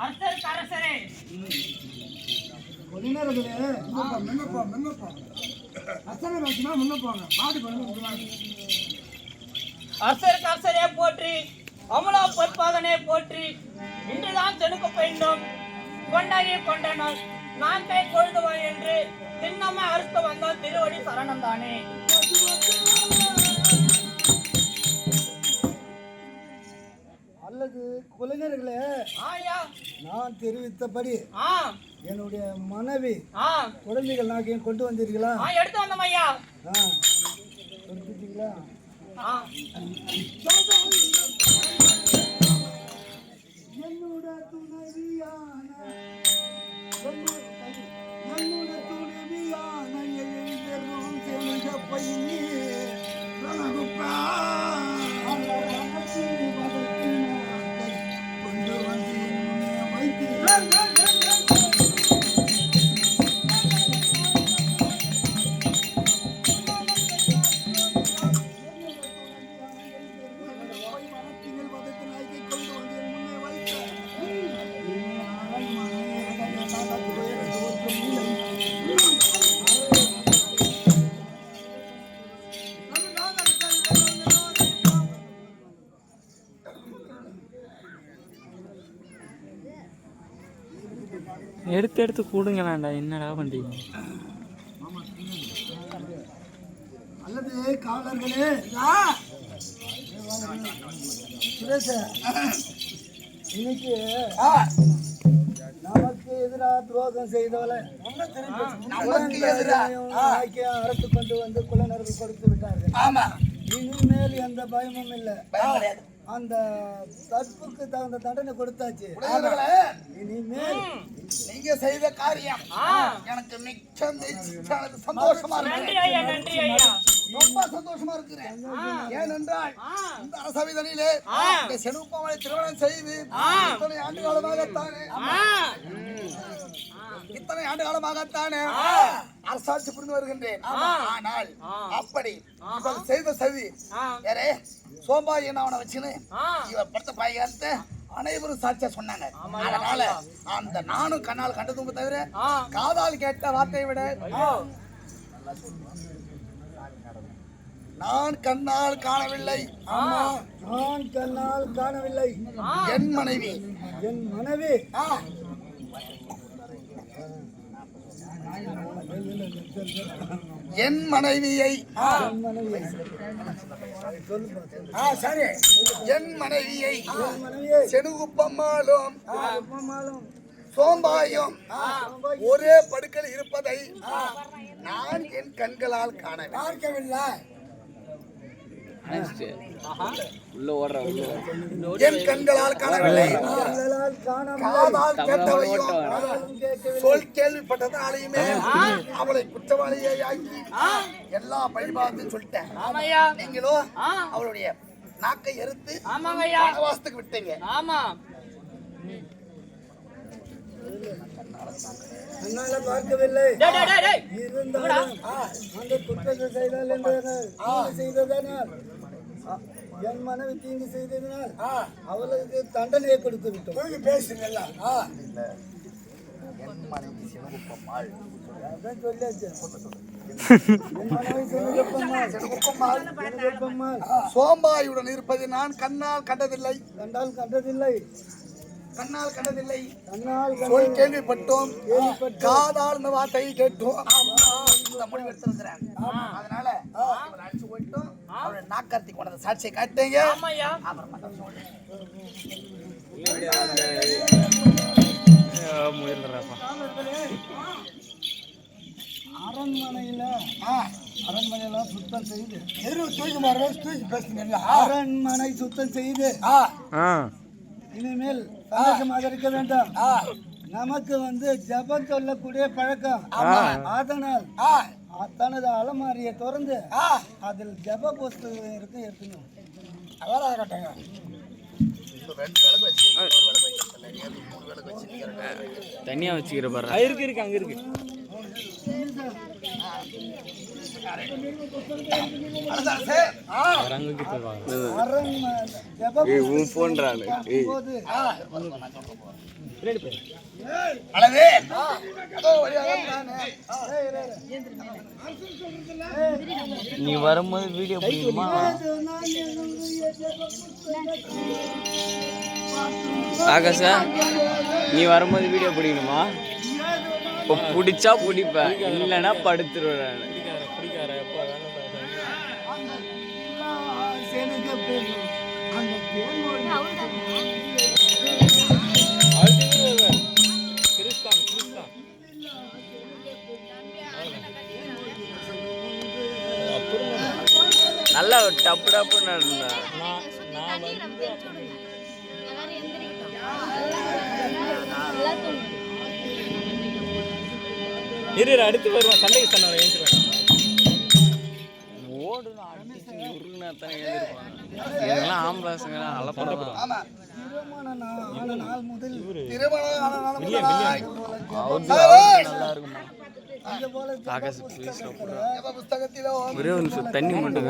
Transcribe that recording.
அரசரே கொஞ்ச நேரத்துல முன்னப்பா அசனை வச்சுனா முன்னப்பாங்க பாடி பண்ண அரசரே போற்றி அமலா பொற்பாதனே போற்றி இன்றுதான் தெனுக்க வேண்டும் கொண்டாகி கொண்டனர் நான் கை கொழுதுவான் என்று திண்ணமா அறுத்து வந்தோம் திருவடி சரணம் தானே. அல்லது குலைஞர்களே, நான் தெரிவித்தபடி என்னுடைய மனைவி குழந்தைகள் நாக்கையும் கொண்டு வந்தீர்களா? எடுத்து வந்தோம் ஐயா. கொடுத்துட்டீங்களா? என்னோட துணைவியான பையனே கொண்டு வந்து வைத்து எடுத்து எடுத்து கூடுங்களாண்டா, என்னடா பண்றீங்க? அல்லது காவலர்களே, இன்னைக்கு நமக்கு எதிராக துரோகம் செய்தவளை அரசு கொண்டு வந்து குலநர்கள் கொடுத்து விட்டார்கள். இனிமேல் எந்த பயமும் இல்லை. அந்த தற்புக்கு தகுந்த தண்டனை கொடுத்தாச்சு. இனிமேல் நீங்க செய்த காரியம் எனக்கு மிச்சம் சந்தோஷமா இருக்கு. ரொம்ப சந்தோஷமா இருக்கிறேன். ஏனென்றால் இந்த அரசவைதனிலே செனுப்பாவை திருமணம் செய்து இத்தனை ஆண்டு காலமாகத்தானே அரசாட்சி புரிந்து வருகின்றேன். ஆனால் அப்படி இவள் செய்த சதி யாரே சோம்பாய் என்ன அவனை வச்சுன்னு இவன் படுத்த பாய்காலத்தை அனைவரும் சாட்சியா சொன்னாங்க. அதனால அந்த நானும் கண்ணால் கண்டதும் தவிர காதால் கேட்ட வார்த்தையை விட நான் கண்ணால் காணவில்லை. நான் கண்ணால் காணவில்லை. என் மனைவி என் மனைவியை சரி என் மனைவியை செனுகுப்பம்மாளும் சோம்பாயும் ஒரே படுக்கையில் இருப்பதை நான் என் கண்களால் பார்க்கவில்லை. என் கண்களால் காணவில்லை. காதால் கேட்டவையும் சொல் கேள்விப்பட்டதாலேயுமே அவளை குற்றவாளியை ஆக்கி எல்லா பழிபார்த்து சொல்லிட்டேன். நீங்களோ அவளுடைய நாக்கை எரித்து வாசத்துக்கு விட்டீங்க. என்னால பார்க்கவில்லை. இருந்தாலும் அந்த குற்றத்தை செய்ததனால் என் மனைவி தீங்கு செய்ததனால் அவளுக்கு தண்டனையை கொடுத்து விட்டோம். பேசுங்களா? சோம்பாயுடன் இருப்பது நான் கண்ணால் கண்டதில்லை. சொல் கேள்விப்பட்டோம். காதால் இந்த வார்த்தையை கேட்டோம். முடிவெடுத்திருக்கிறேன். அதனால அடிச்சு போயிட்டோம். அவருடைய நாக்கர்த்தி கொண்ட சாட்சியை காட்டீங்க. அரண்மனையில சுத்தம் செய்து அரண்மனை சுத்தம் செய்து இனிமேல் சந்தோஷமாக இருக்க வேண்டாம். நமக்கு ஜபம் சொல்லக்கூடிய பழக்கம். அதனால் தனது அலமாரியை திறந்து அதில் ஜப புஸ்தகம் இருக்கு எடுத்துக்கணும். தனியா வச்சுக்கிற பாரு. இருக்கு அங்க இருக்கு. அரசரசே, அரண் ஜப போது அழகு அதோ வழியாக நானே. நீ வரும்போது வீடியோ பிடிக்குமா ஆகாஷா நீ வரும்போது வீடியோ பிடிக்கணுமா இப்போ பிடிச்சா பிடிப்பேன் இல்லைன்னா படுத்துருவேன் செனுக பேசும் அந்த நல்லா டப்பு டப்புன்னு இருந்தா அடுத்து வருவான் சண்டைக்கு சொன்ன ஏஞ்சிருவேன் ஓடுனா அடிச்சு உருகுனா தானே எழுதிருப்பாங்க இதெல்லாம் ஆம்பளாசுங்க அலப்படம் ஆமா திருமணம் ஆன நாள் முதல் திருமணம் ஆன நாள் முதலாய் நல்லா இருக்குமா அந்த போல ஆகாஷ் ப்ளீஸ் ஜெப புஸ்தகத்திலோ ஒரே ஒரு நிமிஷம் தண்ணி மட்டும்